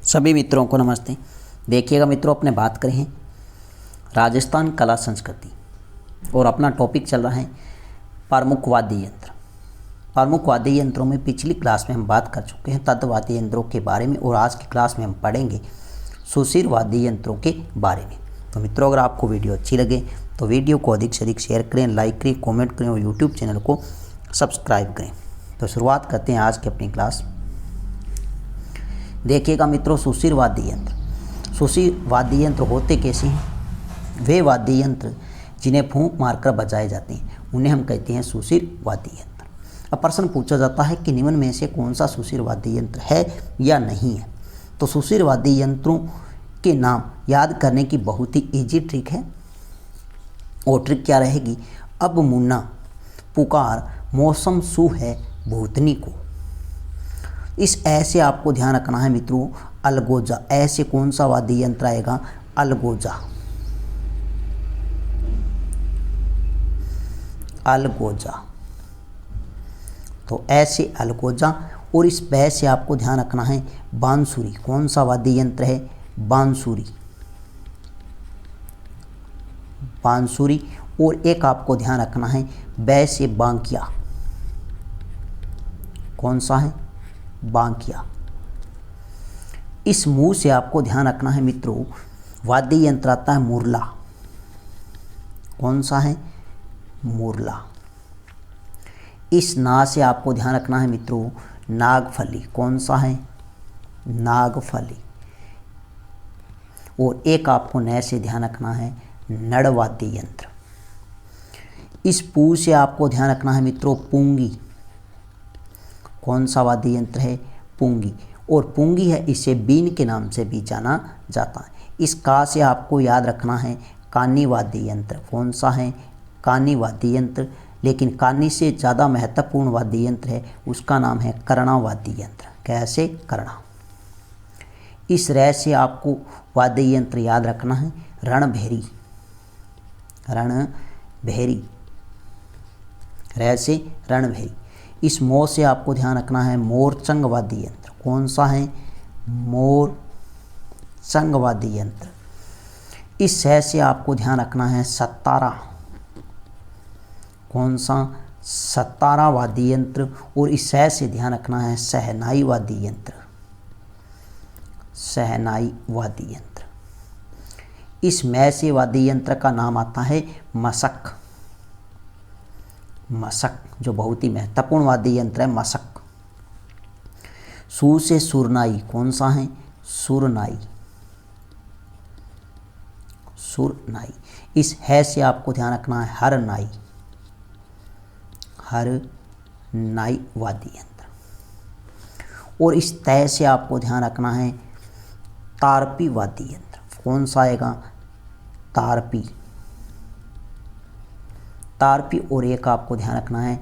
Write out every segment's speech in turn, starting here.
सभी मित्रों को नमस्ते। देखिएगा मित्रों, अपने बात करें हैं राजस्थान कला संस्कृति और अपना टॉपिक चल रहा है प्रमुख वाद्य यंत्र। प्रमुख वाद्य यंत्रों में पिछली क्लास में हम बात कर चुके हैं तत् वाद्य यंत्रों के बारे में और आज की क्लास में हम पढ़ेंगे सुशिर वाद्य यंत्रों के बारे में। तो मित्रों, अगर आपको वीडियो अच्छी लगे तो वीडियो को अधिक से अधिक शेयर करें, लाइक करें, कमेंट करें और यूट्यूब चैनल को सब्सक्राइब करें। तो शुरुआत करते हैं आज की अपनी क्लास। देखिएगा मित्रों, सुशिर वाद्य यंत्र। सुशिर वाद्य यंत्र होते कैसे हैं? वे वाद्य यंत्र जिन्हें फूंक मारकर बजाए जाते हैं उन्हें हम कहते हैं सुशिर वाद्य यंत्र। अब प्रश्न पूछा जाता है कि निम्न में से कौन सा सुशिर वाद्य यंत्र है या नहीं है। तो सुशिर वाद्य यंत्रों के नाम याद करने की बहुत ही ईजी ट्रिक है। और ट्रिक क्या रहेगी? अब मुन्ना पुकार मौसम सू है भूतनी को। इस ऐसे आपको ध्यान रखना है मित्रों। अलगोजा, ऐसे कौन सा वाद्य यंत्र आएगा? अलगोजा। अलगोजा, तो ऐसे अलगोजा। और इस बै से आपको ध्यान रखना है बांसुरी। कौन सा वाद्य यंत्र है? बांसुरी। बांसुरी। और एक आपको ध्यान रखना है बै से बांकिया। कौन सा है? बांकिया। इस मुंह से आपको ध्यान रखना है मित्रों वाद्य यंत्र आता है मुरला। कौन सा है? मुरला। इस ना से आपको ध्यान रखना है मित्रों नागफली। कौन सा है? नागफली। और एक आपको नए से ध्यान रखना है नड़ वाद्य यंत्र। इस पू से आपको ध्यान रखना है मित्रों पुंगी। कौन सा वाद्य यंत्र है? पुंगी। और पुंगी है, इसे बीन के नाम से भी जाना जाता है। इस का से आपको याद रखना है कानी वाद्य यंत्र। कौन सा है? कानी वाद्य यंत्र। लेकिन कानी से ज़्यादा महत्वपूर्ण वाद्य यंत्र है, उसका नाम है कर्णा वाद्य यंत्र। कैसे? कर्णा। इस रै से आपको वाद्य यंत्र याद रखना है रणभेरी। रणभेरी। रै से रणभेरी। इस मो से आपको ध्यान रखना है मोरचंग वाद्य यंत्र। कौन सा है? मोरचंग वाद्य यंत्र। इस सै से आपको ध्यान रखना है सतारा। कौन सा? सतारा वाद्य यंत्र। और इस सै से ध्यान रखना है सहनाई वाद्य यंत्र। सहनाई वाद्य यंत्र। इस मै से वाद्य यंत्र का नाम आता है मशक। मशक, जो बहुत ही महत्वपूर्ण वाद्य यंत्र है मशक। सू से सुरनाई। कौन सा है? सुरनाई। सुरनाई। इस है से आपको ध्यान रखना है हरनाई। हरनाई वाद्य यंत्र। और इस तय से आपको ध्यान रखना है तारपी वाद्य यंत्र। कौन सा आएगा? तारपी। तारपी। और एक आपको ध्यान रखना है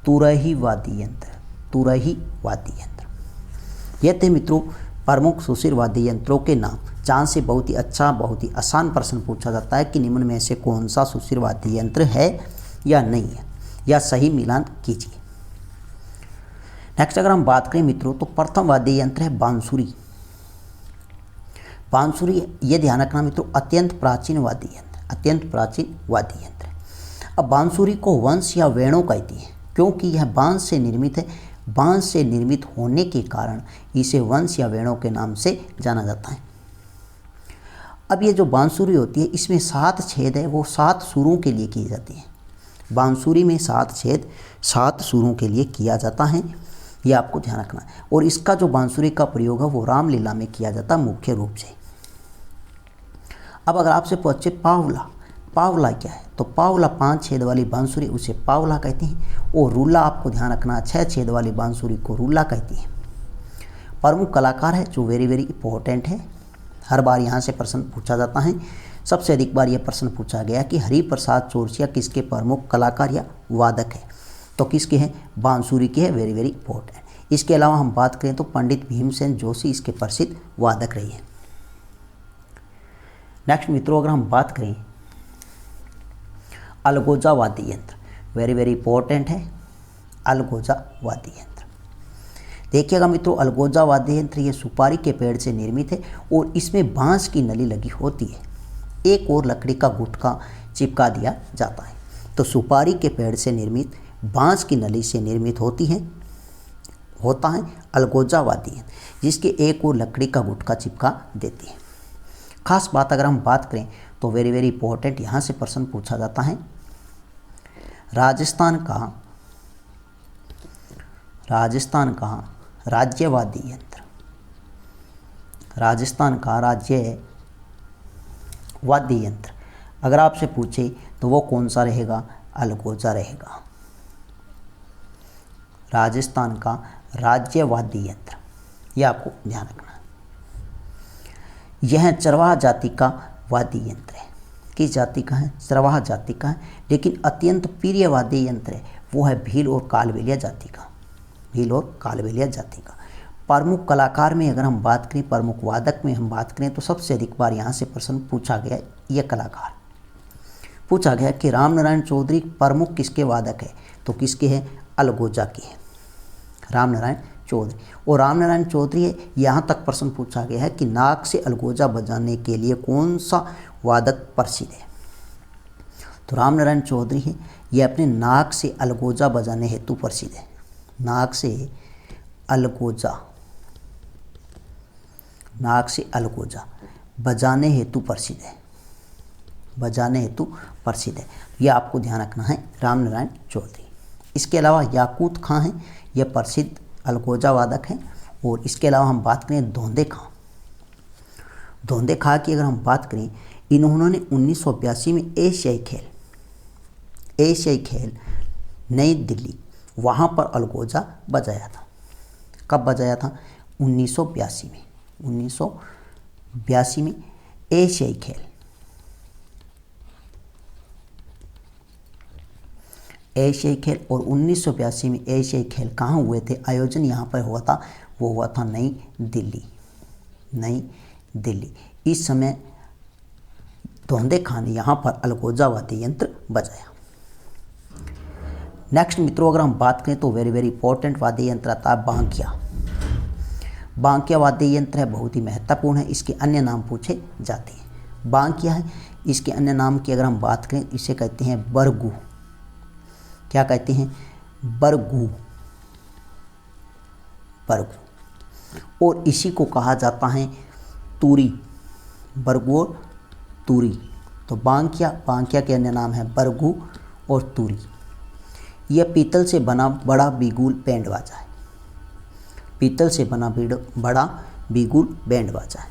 तुरही वाद्य यंत्र। तुरही वाद्य यंत्र। यह थे मित्रों प्रमुख सुशिर वाद्य यंत्रों के नाम, जहाँ से बहुत ही अच्छा, बहुत ही आसान प्रश्न पूछा जाता है कि निम्न में से कौन सा सुशिर वाद्य यंत्र है या नहीं है, या सही मिलान कीजिए। नेक्स्ट अगर हम बात करें मित्रों तो प्रथम वाद्य यंत्र है बांसुरी। बांसुरी, ये ध्यान रखना मित्रों अत्यंत प्राचीन वाद्य यंत्र। अत्यंत प्राचीन वाद्य यंत्र। अब बांसुरी को वंश या वेणु कहती है क्योंकि यह बांस से निर्मित है। बांस से निर्मित होने के कारण इसे वंश या वेणु के नाम से जाना जाता है। अब ये जो बांसुरी होती है इसमें 7 छेद है, वो 7 सुरों के लिए किए जाते हैं। बांसुरी में 7 छेद 7 सुरों के लिए किया जाता है, ये आपको ध्यान रखना है। और इसका जो बांसुरी का प्रयोग है वो रामलीला में किया जाता है मुख्य रूप से। अब अगर आपसे पूछे पावला, पावला क्या है? तो पावला 5 छेद वाली बांसुरी, उसे पावला कहते हैं। और रूला आपको ध्यान रखना 6 छेद वाली बांसुरी को रूला कहती है। प्रमुख कलाकार है जो वेरी वेरी इंपॉर्टेंट है, हर बार यहाँ से प्रश्न पूछा जाता है। सबसे अधिक बार यह प्रश्न पूछा गया कि हरिप्रसाद चौरसिया किसके प्रमुख कलाकार या वादक है? तो किसके हैं? बांसुरी के है, वेरी वेरी इंपॉर्टेंट। इसके अलावा हम बात करें तो पंडित भीमसेन जोशी इसके प्रसिद्ध वादक रहे हैं। नेक्स्ट मित्रों अगर हम बात करें अलगोजा वाद्य यंत्र, वेरी वेरी इंपॉर्टेंट है अलगोजा वाद्य यंत्र। देखिएगा मित्रों, अलगोजा वाद्य यंत्र ये सुपारी के पेड़ से निर्मित है और इसमें बांस की नली लगी होती है, एक और लकड़ी का गुटका चिपका दिया जाता है। तो सुपारी के पेड़ से निर्मित बांस की नली से निर्मित होता है अलगोजा वाद्य यंत्र, जिसके एक और लकड़ी का गुटका चिपका देती है। खास बात अगर हम बात करें तो वेरी वेरी इंपॉर्टेंट, यहाँ से प्रश्न पूछा जाता है, राजस्थान का राज्य वाद्य यंत्र, राजस्थान का राज्य वाद्य यंत्र अगर आपसे पूछे तो वो कौन सा रहेगा? अलगोजा रहेगा। राजस्थान का राज्य वाद्य यंत्र, यह आपको ध्यान रखना है। यह चरवाहा जाति का वाद्य यंत्र है। किस जाति का है? चरवाहा जाति का है, लेकिन अत्यंत प्रिय वाद्य यंत्र है वो है भील और कालबेलिया जाति का। भील और कालबेलिया जाति का। प्रमुख कलाकार में अगर हम बात करें, प्रमुख वादक में हम बात करें तो सबसे अधिक बार यहाँ से प्रश्न पूछा गया, यह कलाकार पूछा गया कि रामनारायण चौधरी प्रमुख किसके वादक है? तो किसके हैं? अलगोजा के हैं, रामनारायण चौधरी। और रामनारायण चौधरी है, यहाँ तक प्रश्न पूछा गया है कि नाक से अलगोजा बजाने के लिए कौन सा वादक प्रसिद्ध है? तो रामनारायण चौधरी है, ये अपने नाक से अलगोजा बजाने हेतु प्रसिद्ध है। नाक से अलगोजा बजाने हेतु प्रसिद्ध है, बजाने हेतु प्रसिद्ध है। यह आपको ध्यान रखना है, रामनारायण चौधरी। इसके अलावा याकूत खां हैं, यह प्रसिद्ध अलगोजा वादक हैं। और इसके अलावा हम बात करें धोंदे खां की अगर हम बात करें, इन्होंने 1982 में एशियाई खेल नई दिल्ली, वहाँ पर अलगोजा बजाया था। कब बजाया था? 1982 में। 1982 में एशियाई खेल और 1982 में एशियाई खेल कहाँ हुए थे? आयोजन यहाँ पर हुआ था, वो हुआ था नई दिल्ली। इस समय धोंदे खां ने यहाँ पर अलगोजा वाद्य यंत्र बजाया। नेक्स्ट मित्रों, अगर हम बात करें तो वेरी वेरी इंपॉर्टेंट वाद्य यंत्र आता है बांकिया वाद्य यंत्र है, बहुत ही महत्वपूर्ण है। इसके अन्य नाम पूछे जाते हैं। बांकिया है, इसके अन्य नाम की अगर हम बात करें, इसे कहते हैं बरगू। क्या कहते हैं? बरगू। और इसी को कहा जाता है तूरी, बरगू और तूरी। तो बांकिया के अन्य नाम है बरगू और तूरी। यह पीतल से बना बड़ा बिगुल बैंड बाजा है। पीतल से बना बड़ा बिगुल बैंड बाजा है।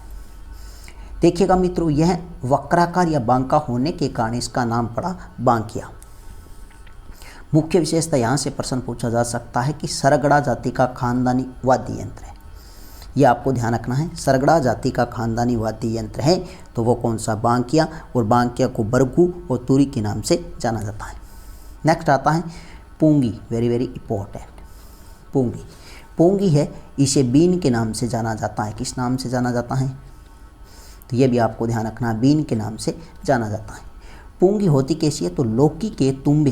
देखिएगा मित्रों, यह वक्राकार या बांका होने के कारण इसका नाम पड़ा बांकिया। मुख्य विशेषता यहाँ से प्रश्न पूछा जा सकता है कि सरगड़ा जाति का खानदानी वाद्य यंत्र है। यह आपको ध्यान रखना है, सरगड़ा जाति का खानदानी वाद्य यंत्र है तो वो कौन सा? बांकिया। और बांकिया को बरगू और तूरी के नाम से जाना जाता है। नेक्स्ट आता है पूंगी, वेरी वेरी इंपॉर्टेंट। पूंगी है, इसे बीन के नाम से जाना जाता है। किस नाम से जाना जाता है? तो ये भी आपको ध्यान रखना, बीन के नाम से जाना जाता है। पूंगी होती कैसी है? तो लौकी के तुम्बे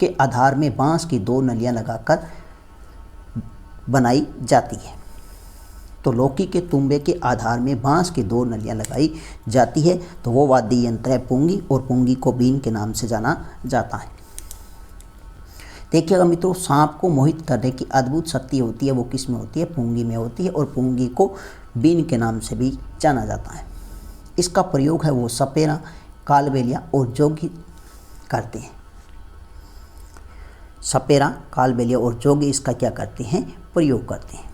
के आधार में बांस की 2 नलियां लगाकर बनाई जाती है। तो लौकी के तुम्बे के आधार में बांस की 2 नलियां लगाई जाती है तो वो वाद्य यंत्र है पूंगी। और पूंगी को बीन के नाम से जाना जाता है। देखिएगा मित्रों, सांप को मोहित करने की अद्भुत शक्ति होती है, वो किस में होती है? पूंगी में होती है। और पूंगी को बीन के नाम से भी जाना जाता है। इसका प्रयोग है वो सपेरा, कालबेलिया और जोगी करते हैं। सपेरा, कालबेलिया और जोगी इसका क्या करते हैं? प्रयोग करते हैं।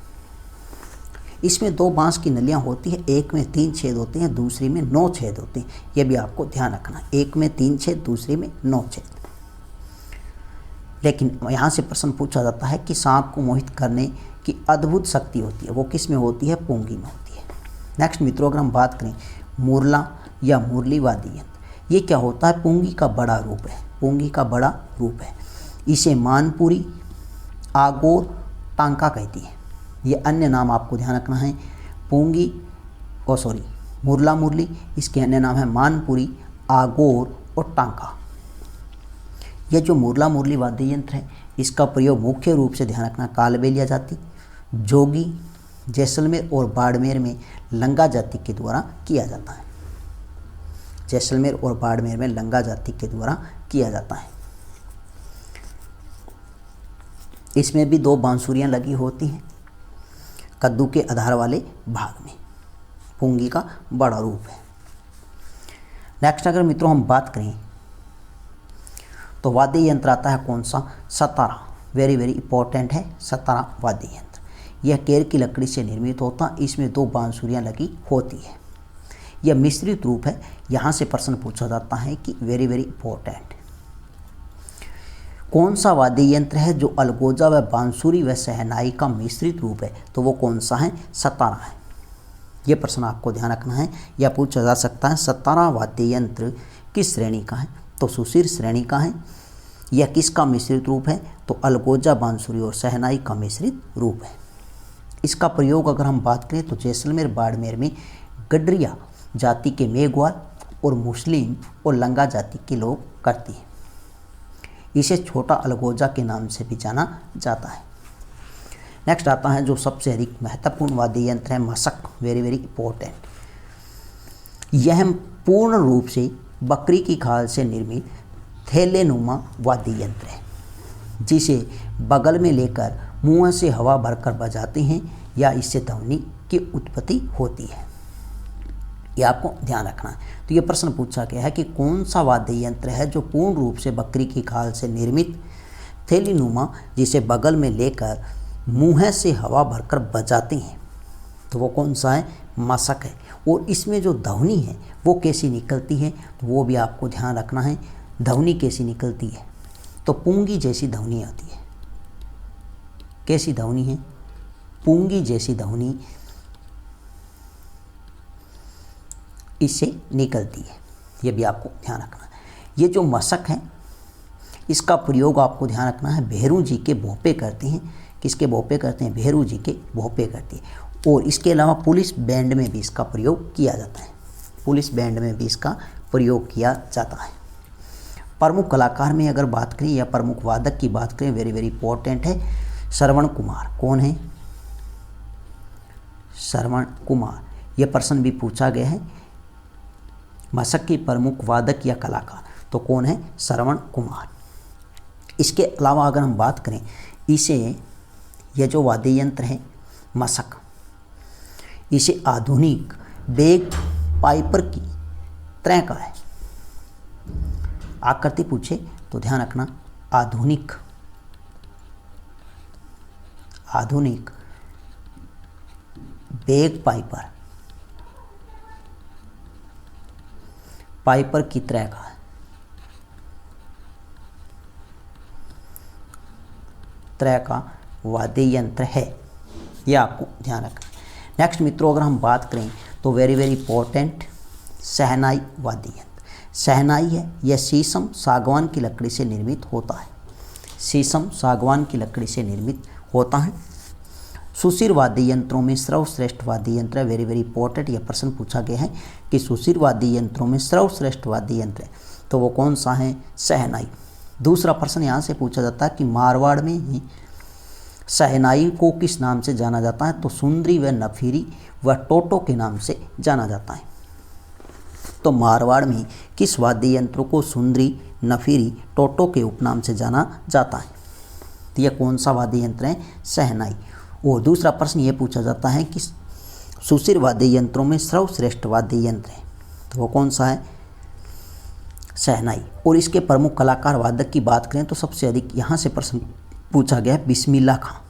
इसमें 2 बांस की नलियां होती है, एक में 3 छेद होते हैं, दूसरी में 9 छेद होते हैं। यह भी आपको ध्यान रखना, एक में 3 छेद, दूसरी में 9 छेद। लेकिन यहाँ से प्रश्न पूछा जाता है कि सांप को मोहित करने की अद्भुत शक्ति होती है, वो किस में होती है? पूंगी में होती है। नेक्स्ट मित्रों, अगर हम बात करें मुरला या मुरली वाद्य यंत्र, ये क्या होता है? पूंगी का बड़ा रूप है। पूंगी का बड़ा रूप है। इसे मानपुरी, आगोर, टांका कहती है। ये अन्य नाम आपको ध्यान रखना है। मुरला मुरली, इसके अन्य नाम है मानपुरी, आगोर और टांका। यह जो मुरला मुरली वाद्य यंत्र है, इसका प्रयोग मुख्य रूप से ध्यान रखना कालबेलिया जाति, जोगी, जैसलमेर और बाड़मेर में लंगा जाति के द्वारा किया जाता है। जैसलमेर और बाड़मेर में लंगा जाति के द्वारा किया जाता है। इसमें भी 2 बांसुरियाँ लगी होती हैं कद्दू के आधार वाले भाग में। पुंगी का बड़ा रूप है। नेक्स्ट अगर मित्रों हम बात करें तो वाद्य यंत्र आता है कौन सा? सतारा। वेरी वेरी इंपॉर्टेंट है सतारा वाद्य यंत्र। यह केर की लकड़ी से निर्मित होता, इसमें 2 बांसुरियाँ लगी होती है। यह मिश्रित रूप है। यहाँ से प्रश्न पूछा जाता है कि वेरी वेरी इंपॉर्टेंट कौन सा वाद्य यंत्र है जो अलगोजा व बांसुरी व शहनाई का मिश्रित रूप है? तो वो कौन सा है? सतारा है। ये प्रश्न आपको ध्यान रखना है। यह पूछा जा सकता है सतारा वाद्य यंत्र किस श्रेणी का है? तो सुशिर श्रेणी का है। यह किसका मिश्रित रूप है? तो अलगोजा, बांसुरी और शहनाई का मिश्रित रूप है। इसका प्रयोग अगर हम बात करें तो जैसलमेर बाड़मेर में गडरिया जाति के मेघवाल और मुस्लिम और लंगा जाति के लोग करते हैं। इसे छोटा अलगोजा के नाम से भी जाना जाता है। नेक्स्ट आता है जो सबसे अधिक महत्वपूर्ण वाद्य यंत्र है मशक। Very very important. यह पूर्ण रूप से बकरी की खाल से निर्मित थैलेनुमा वाद्य यंत्र है, जिसे बगल में लेकर मुंह से हवा भरकर बजाते हैं या इससे ध्वनि की उत्पत्ति होती है। यह आपको ध्यान रखना है। तो यह प्रश्न पूछा गया है कि कौन सा वाद्य यंत्र है जो पूर्ण रूप से बकरी की खाल से निर्मित थैलीनुमा, जिसे बगल में लेकर मुंह से हवा भरकर बजाते हैं? तो वो कौन सा है? मशक है। और इसमें जो ध्वनि है वो कैसी निकलती है? तो वो भी आपको ध्यान रखना है। ध्वनि कैसी निकलती है? तो पूंगी जैसी ध्वनि आती है। कैसी ध्वनि है? पूंगी जैसी ध्वनि इससे निकलती है। ये भी आपको ध्यान रखना है। ये जो मशक है इसका प्रयोग आपको ध्यान रखना है भेरू जी के भोपे करते हैं। किसके भोपे करते हैं? भेरू जी के भोपे करते हैं। और इसके अलावा पुलिस बैंड में भी इसका प्रयोग किया जाता है। पुलिस बैंड में भी इसका प्रयोग किया जाता है। प्रमुख कलाकार में अगर बात करें या प्रमुख वादक की बात करें, वेरी वेरी इंपॉर्टेंट है श्रवण कुमार। कौन है? श्रवण कुमार। यह प्रश्न भी पूछा गया है। मशक की प्रमुख वादक या कलाकार तो कौन है? श्रवण कुमार। इसके अलावा अगर हम बात करें इसे, यह जो वाद्य यंत्र है मशक, इसे आधुनिक बेग पाइपर की तरह का है। आकृति पूछे तो ध्यान रखना आधुनिक बेग पाइपर की तरह का है। तरह का वाद्य यंत्र है। यह आपको ध्यान रखना। नेक्स्ट मित्रों अगर हम बात करें तो वेरी वेरी इंपॉर्टेंट शहनाई वाद्य यंत्र। शहनाई है यह शीशम सागवान की लकड़ी से निर्मित होता है। शीशम सागवान की लकड़ी से निर्मित होता है। सुशिर वाद्य यंत्रों में सर्वश्रेष्ठ वाद्य यंत्र है। Very very important. यह प्रश्न पूछा गया है कि सुशिर वाद्य यंत्रों में सर्वश्रेष्ठ वाद्य यंत्र है तो वो कौन सा है? शहनाई। दूसरा प्रश्न यहाँ से पूछा जाता है कि मारवाड़ में ही शहनाई को किस नाम से जाना जाता है? तो सुंदरी व नफीरी व टोटो के नाम से जाना जाता है। तो मारवाड़ में किस वाद्य यंत्रों को सुंदरी, नफीरी, टोटो के उपनाम से जाना जाता है? तो यह कौन सा वाद्य यंत्र है? शहनाई। और दूसरा प्रश्न ये पूछा जाता है कि सुशिर वाद्य यंत्रों में सर्वश्रेष्ठ वाद्य यंत्र है तो वो कौन सा है? शहनाई। और इसके प्रमुख कलाकार वादक की बात करें तो सबसे अधिक यहाँ से प्रश्न पूछा गया है बिस्मिल्लाह खां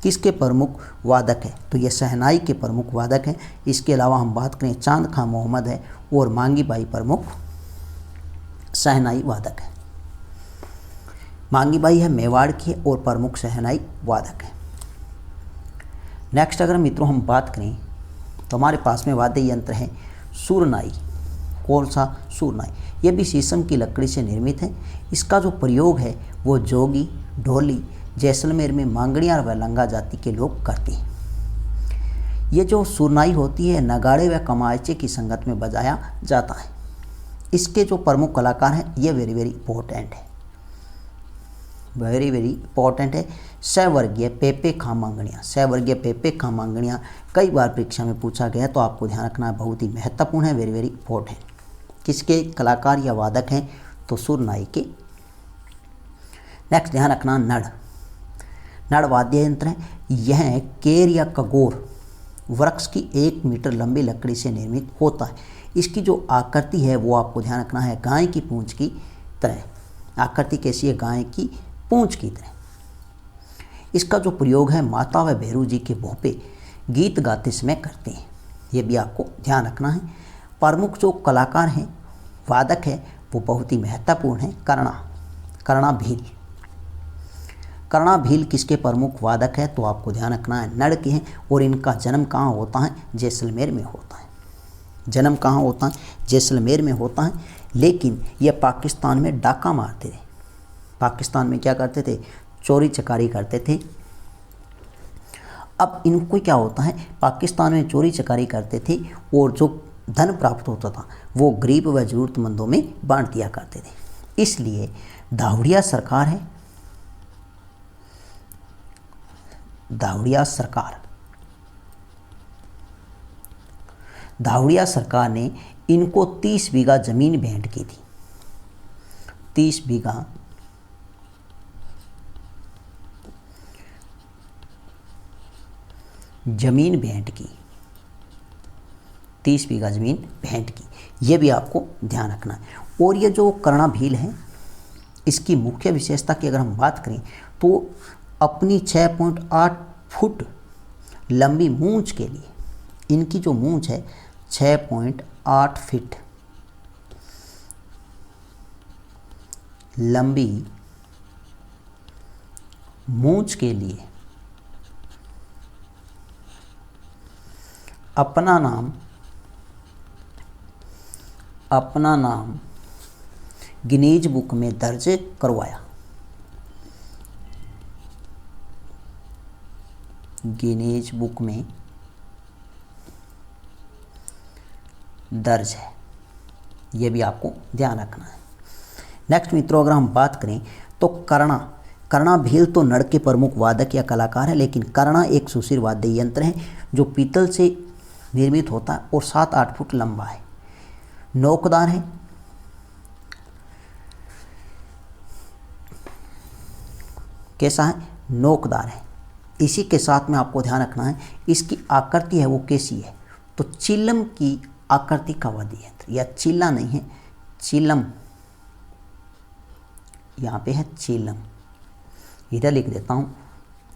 किसके प्रमुख वादक है? तो ये शहनाई के प्रमुख वादक हैं। इसके अलावा हम बात करें चांद खां मोहम्मद है और मांगी बाई प्रमुख शहनाई वादक है। मांगी बाई है मेवाड़ की और प्रमुख शहनाई वादक है। नेक्स्ट अगर मित्रों हम बात करें तो हमारे पास में वाद्य यंत्र है सुरनाई। कौन सा? सुरनाई। यह भी शीशम की लकड़ी से निर्मित है। इसका जो प्रयोग है वो जोगी, ढोली, जैसलमेर में मांगड़िया व लंगा जाति के लोग करते हैं। ये जो सुरनाई होती है नगाड़े व कमायचे की संगत में बजाया जाता है। इसके जो प्रमुख कलाकार हैं ये वेरी वेरी इंपॉर्टेंट है। वेरी वेरी इंपॉर्टेंट है। सवर्गीय पेपे खामांगणियाँ, सवर्गीय पेपे खामांगणियाँ कई बार परीक्षा में पूछा गया है, तो आपको ध्यान रखना है, बहुत ही महत्वपूर्ण है, वेरी वेरी इंपॉर्टेंट। किसके कलाकार या वादक हैं? तो सुरनाई के। नेक्स्ट ध्यान रखना, नड़, नड़ वाद्य यंत्र है। यह केर या कगोर वृक्ष की 1 मीटर लंबी लकड़ी से निर्मित होता है। इसकी जो आकृति है वो आपको ध्यान रखना है, गाय की पूंछ की तरह। आकृति कैसी है? गाय की पूंछ की तरह। इसका जो प्रयोग है माता व भैरू जी के भोपे गीत गाते समय करते हैं, ये भी आपको ध्यान रखना है। प्रमुख जो कलाकार हैं, वादक है, वो बहुत ही महत्वपूर्ण है, कर्णा, कर्णा भील। कर्णा भील किसके प्रमुख वादक है? तो आपको ध्यान रखना है, नड़ के हैं। और इनका जन्म कहाँ होता है? जैसलमेर में होता है। जन्म कहाँ होता है? जैसलमेर में होता है। लेकिन ये पाकिस्तान में डाका मारते थे। पाकिस्तान में क्या करते थे? चोरी चकारी करते थे। अब इनको क्या होता है, पाकिस्तान में चोरी चकारी करते थे और जो धन प्राप्त होता था वो गरीब व ज़रूरतमंदों में बांट दिया करते थे। इसलिए दावड़िया सरकार है, दावड़िया सरकार, दावड़िया सरकार ने इनको 30 बीघा जमीन भेंट की थी। 30 बीघा जमीन भेंट की, 30 बीघा जमीन भेंट की, ये भी आपको ध्यान रखना है। और ये जो कर्णा भील है, इसकी मुख्य विशेषता की अगर हम बात करें तो अपनी 6.8 फुट लंबी मूंछ के लिए, इनकी जो मूंछ है 6.8 फीट लंबी मूंछ के लिए अपना नाम गिनीज बुक में दर्ज करवाया। गिनीज बुक में दर्ज है, ये भी आपको ध्यान रखना है। नेक्स्ट मित्रों, अगर हम बात करें तो कर्णा भील तो नड़ के प्रमुख वादक या कलाकार है, लेकिन कर्णा एक सुशिर वाद्य यंत्र है जो पीतल से निर्मित होता है और 7-8 फुट लंबा है। नोकदार है, कैसा है? नोकदार है। इसी के साथ में आपको ध्यान रखना है, इसकी आकृति है वो कैसी है? तो चिलम की आकृति का वाद्य यंत्र, या चिल्ला नहीं है, चिलम, यहाँ पे है चिलम, इधर लिख देता हूँ।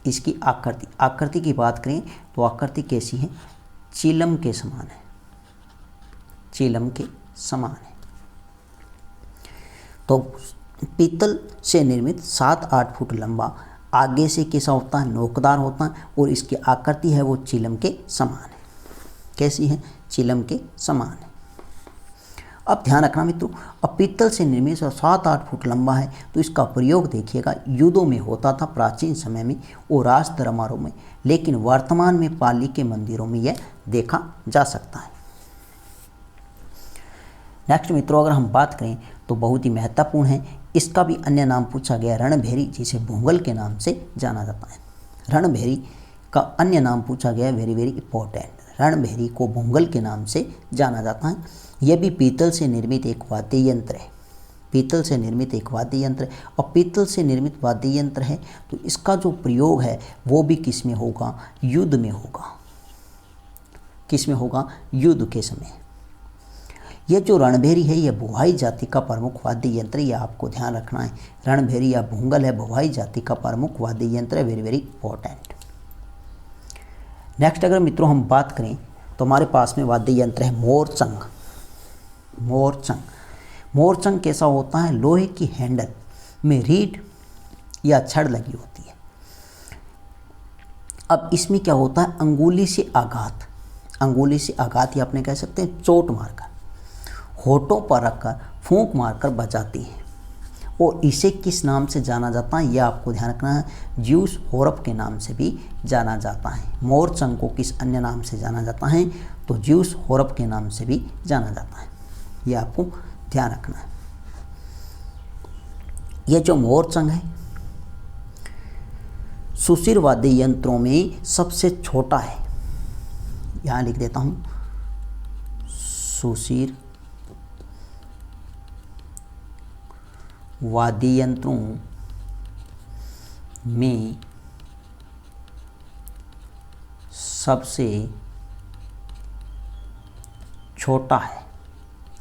इसकी आकृति की बात करें तो आकृति कैसी है? चिलम के समान है, चिलम के समान है। तो पीतल से निर्मित 7-8 फुट लंबा, आगे से कैसा होता है? नोकदार होता है, और इसकी आकृति है वो चिलम के समान है। कैसी है? चिलम के समान है। अब ध्यान रखना मित्रों, अब पीतल से निर्मित 7-8 फुट लंबा है, तो इसका प्रयोग देखिएगा युद्धों में होता था प्राचीन समय में और राज दरबारों में, लेकिन वर्तमान में पाली के मंदिरों में यह देखा जा सकता है। नेक्स्ट मित्रों, अगर हम बात करें तो बहुत ही महत्वपूर्ण है, इसका भी अन्य नाम पूछा गया, रणभेरी, जिसे भूंगल के नाम से जाना जाता है। रणभेरी का अन्य नाम पूछा गया, वेरी वेरी इंपॉर्टेंट। रणभेरी को भूंगल के नाम से जाना जाता है। यह भी पीतल से निर्मित एक वाद्य यंत्र है, पीतल से निर्मित एक वाद्य यंत्र है। और पीतल से निर्मित वाद्य यंत्र है तो इसका जो प्रयोग है वो भी किस में होगा? युद्ध में होगा। किस में होगा? युद्ध के समय। यह जो रणभेरी है यह भोवाई जाति का प्रमुख वाद्य यंत्र है, यह आपको ध्यान रखना है। रणभेरी या भूंगल है भोवाई जाति का प्रमुख वाद्य यंत्र है, वेरी वेरी इंपॉर्टेंट। नेक्स्ट अगर मित्रों हम बात करें तो हमारे पास में वाद्य यंत्र है मोरचंग। मोरचंग, मोरचंग कैसा होता है? लोहे की हैंडल में रीढ़ या छड़ लगी होती है। अब इसमें क्या होता है? अंगुली से आघात, अंगुली से आघात या अपने कह सकते हैं चोट मारकर होठों पर रखकर फूंक मारकर बजाती है। और इसे किस नाम से जाना जाता है? यह आपको ध्यान रखना है, ज्यूस होरप के नाम से भी जाना जाता है। मोरचंग को किस अन्य नाम से जाना जाता है? तो ज्यूस होरप के नाम से भी जाना जाता है, यह आपको ध्यान रखना है। यह जो मोरचंग है सुशिर वाद्य यंत्रों में सबसे छोटा है। यहाँ लिख देता हूँ, सुशिर वाद्य यंत्रों में सबसे छोटा है,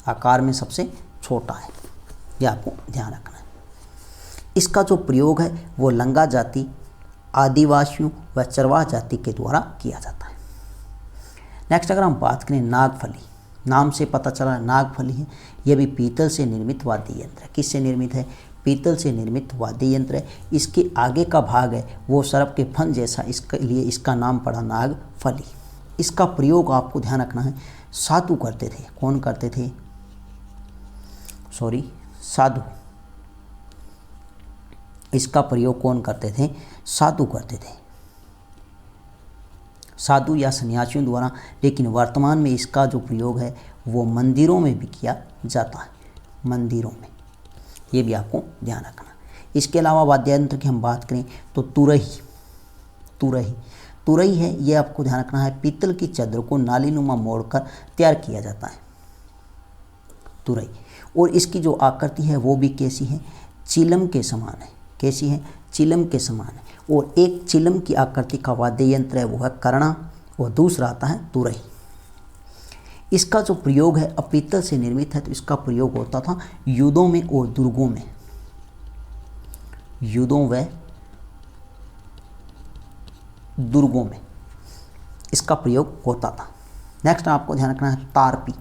आकार में सबसे छोटा है, यह आपको ध्यान रखना है। इसका जो प्रयोग है वो लंगा जाति, आदिवासियों व चरवाह जाति के द्वारा किया जाता है। नेक्स्ट अगर हम बात करें नागफली, नाम से पता चला नागफली है, यह भी पीतल से निर्मित वाद्य यंत्र है। किससे निर्मित है? पीतल से निर्मित वाद्य यंत्र है। इसके आगे का भाग है वो सर्प के फन जैसा, इसके लिए इसका नाम पड़ा नागफली। इसका प्रयोग आपको ध्यान रखना है साधु करते थे। कौन करते थे? साधु। इसका प्रयोग कौन करते थे? साधु करते थे, साधु या सन्यासियों द्वारा। लेकिन वर्तमान में इसका जो प्रयोग है वो मंदिरों में भी किया जाता है, मंदिरों में, ये भी आपको ध्यान रखना। इसके अलावा वाद्य यंत्र की हम बात करें तो तुरही है, ये आपको ध्यान रखना है। पीतल की चादर को नालीनुमा मोड़कर तैयार किया जाता है, तुरही। और इसकी जो आकृति है वो भी कैसी है? चिलम के समान है। कैसी है? चिलम के समान है। और एक चिलम की आकृति का वाद्य यंत्र है वो है करना, और दूसरा आता है तुरही। इसका जो प्रयोग है अब पीतल से निर्मित है, तो इसका प्रयोग होता था युद्धों में और दुर्गों में, युद्धों व दुर्गों में इसका प्रयोग होता था। नेक्स्ट आपको ध्यान रखना है तारपी।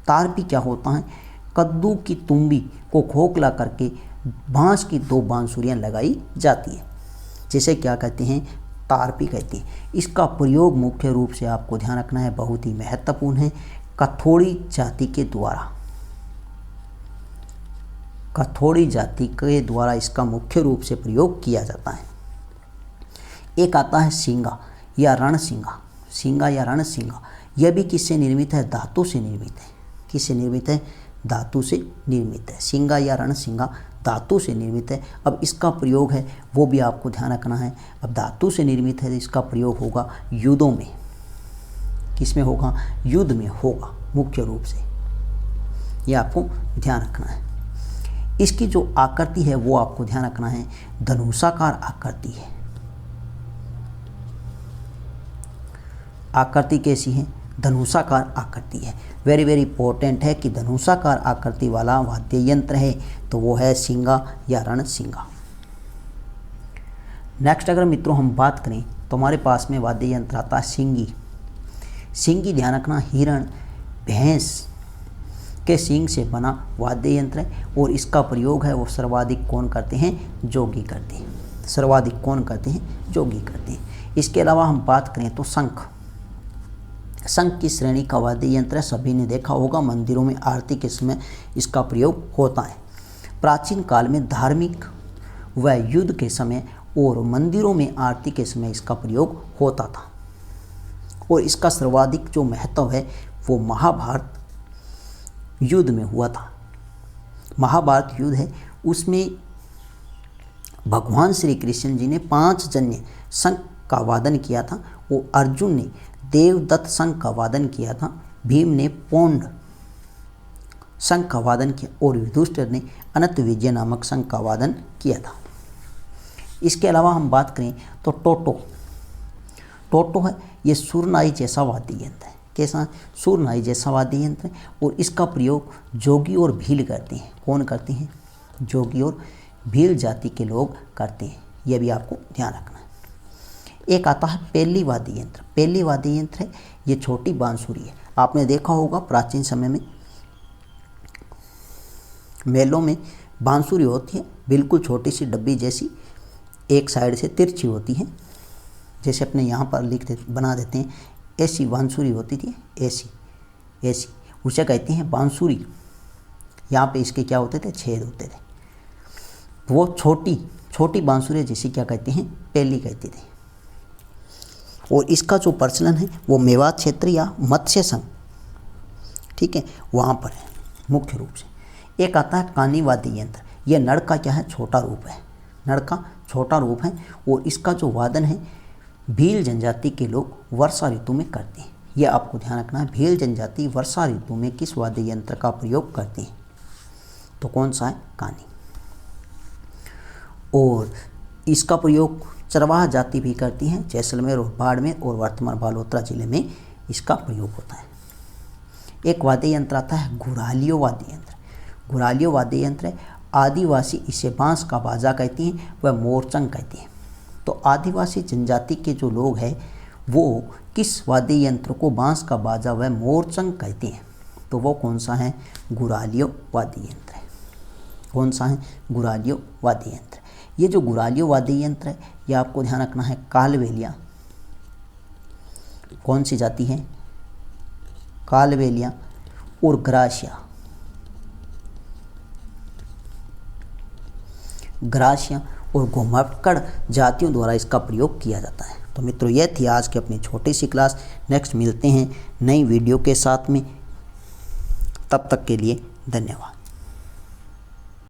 तारपी क्या होता है? कद्दू की तुम्बी को खोखला करके बांस की 2 बांसुरियां लगाई जाती है, जिसे क्या कहते हैं? तारपी कहते हैं। इसका प्रयोग मुख्य रूप से आपको ध्यान रखना है, बहुत ही महत्वपूर्ण है, कथोड़ी जाति के द्वारा। कथोड़ी जाति के द्वारा इसका मुख्य रूप से प्रयोग किया जाता है। एक आता है सिंगा या रणसिंगा। सिंगा या रणसिंगा, यह भी किससे निर्मित है? धातु से निर्मित है। किससे निर्मित है? धातु से निर्मित है। सिंगा या रणसिंगा धातु से निर्मित है। अब इसका प्रयोग है वो भी आपको ध्यान रखना है। अब धातु से निर्मित है तो इसका प्रयोग होगा युद्धों में। किस में होगा? युद्ध में होगा मुख्य रूप से, ये आपको ध्यान रखना है। इसकी जो आकृति है वो आपको ध्यान रखना है, धनुषाकार आकृति है। आकृति कैसी है? धनुषाकार आकृति है। वेरी वेरी इंपॉर्टेंट है कि धनुषाकार आकृति वाला वाद्य यंत्र है तो वो है सिंगा या रणसिंगा। नेक्स्ट अगर मित्रों हम बात करें तो हमारे पास में वाद्य यंत्र आता है सिंगी। सिंगी ध्यान रखना हिरण, भैंस के सींग से बना वाद्य यंत्र है, और इसका प्रयोग है वो सर्वाधिक कौन करते हैं? जोगी करते हैं। सर्वाधिक कौन करते हैं? जोगी करते हैं। इसके अलावा हम बात करें तो शंख। शंख की श्रेणी का वाद्य यंत्र है, सभी ने देखा होगा, मंदिरों में आरती के समय इसका प्रयोग होता है। प्राचीन काल में धार्मिक व युद्ध के समय और मंदिरों में आरती के समय इसका प्रयोग होता था। और इसका सर्वाधिक जो महत्व है वो महाभारत युद्ध में हुआ था। महाभारत युद्ध है उसमें भगवान श्री कृष्ण जी ने 5 जन्य शंख का वादन किया था, और अर्जुन ने देवदत्त शंख का वादन किया था, भीम ने पौंड शंख का वादन किया, और युधिष्ठिर ने अनंत विजय नामक शंख का वादन किया था। इसके अलावा हम बात करें तो टोटो है, ये सुरनाई जैसा वाद्य यंत्र है। कैसा? सुरनाई जैसा वाद्य यंत्र है, और इसका प्रयोग जोगी और भील करते हैं। कौन करते हैं? जोगी और भील जाति के लोग करते हैं, यह भी आपको ध्यान रखना है। एक आता है पेली वाद्य यंत्र। पेली वाद्य यंत्र है, ये छोटी बांसुरी है। आपने देखा होगा प्राचीन समय में मेलों में बांसुरी होती है, बिल्कुल छोटी सी डब्बी जैसी, एक साइड से तिरछी होती है, जैसे अपने यहाँ पर बना देते हैं, ऐसी बांसुरी होती थी, ऐसी उसे कहते हैं बांसुरी। यहाँ पे इसके क्या होते थे? छेद होते थे। वो छोटी बांसुरी जिसे क्या कहते हैं? पेली कहते थे। और इसका जो प्रचलन है वो मेवात क्षेत्र या मत्स्य संघ, ठीक है, वहाँ पर है मुख्य रूप से। एक आता है कानी वाद्य यंत्र। यह नड़ का क्या है? छोटा रूप है। नड़ का छोटा रूप है और इसका जो वादन है भील जनजाति के लोग वर्षा ऋतु में करते हैं। यह आपको ध्यान रखना है, भील जनजाति वर्षा ऋतु में किस वाद्य यंत्र का प्रयोग करते हैं, तो कौन सा है, कानी। और इसका प्रयोग चरवाहा जाति भी करती हैं, जैसलमेर और बाड़मेर और वर्तमान बालोतरा जिले में इसका प्रयोग होता है। एक वाद्य यंत्र आता है घुरालियो वाद्य यंत्र। घुरालियो वाद्य यंत्र आदिवासी इसे बांस का बाजा कहती हैं, वह मोरचंग कहती हैं। तो आदिवासी जनजाति के जो लोग हैं वो किस वाद्य यंत्र को बांस का बाजा व मोरचंग कहते हैं, तो वो कौन सा है, घुरालियो वाद्य यंत्र है। कौन सा है, घुरालियो वाद्य यंत्र। ये जो घुरालियो वाद्य यंत्र है ये आपको ध्यान रखना है कालबेलिया, कौन सी जाति है, कालबेलिया और ग्रासिया, ग्रासिया और घुमक्कड़ जातियों द्वारा इसका प्रयोग किया जाता है। तो मित्रों यह थी आज की अपनी छोटी सी क्लास। नेक्स्ट मिलते हैं नई वीडियो के साथ में, तब तक के लिए धन्यवाद।